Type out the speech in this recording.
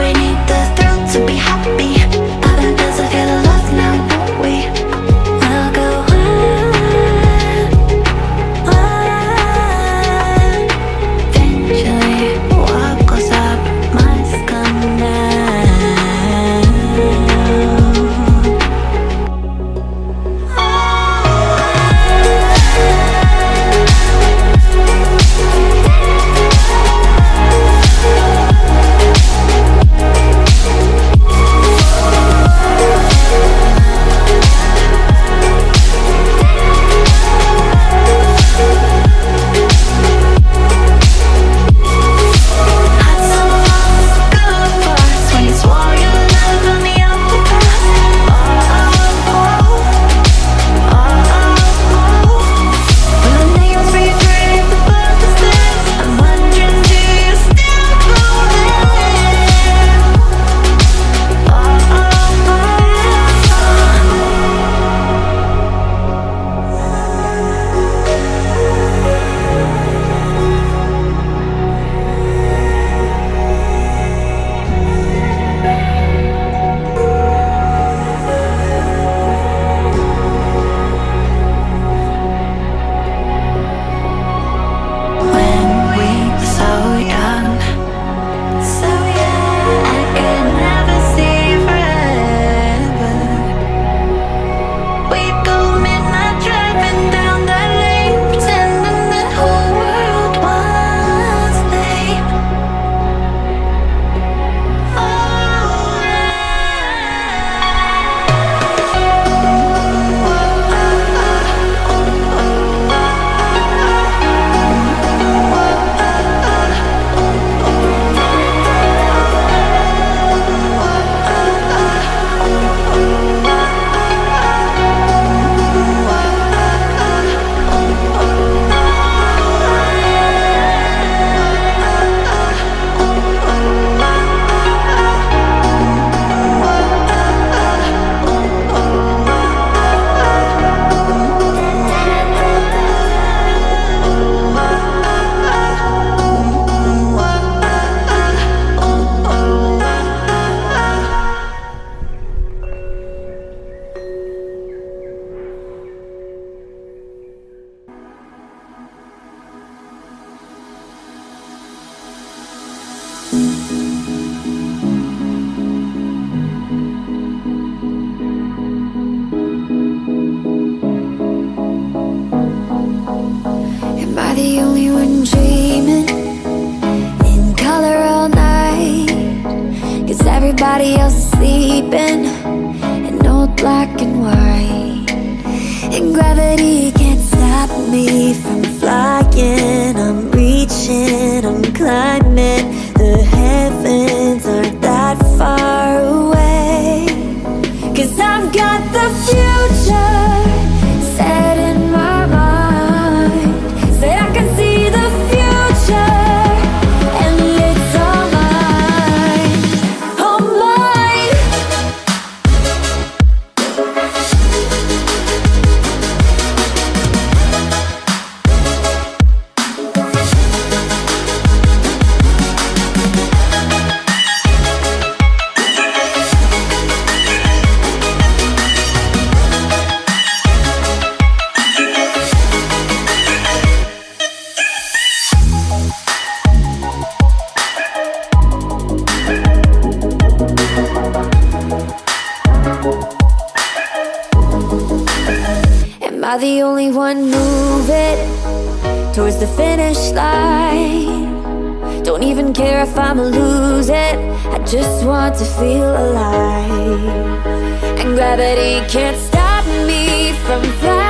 we need the thrill to be happy. But it doesn't feel love now, don't we? We'll go on. Eventually, what goes up must come down. Am I the only one dreaming in color all night? 'Cause everybody else is sleeping in old black and white. And gravity can't stop me from flying. I'm reaching, I'm climbing. The heavens aren't that far away. 'Cause I've got the future set in my mind. Say I can see the future, and it's all mine, all mine. Am I the only one moving towards the finish line? Don't even care if I'ma lose it, I just want to feel alive. And gravity can't stop me from flying.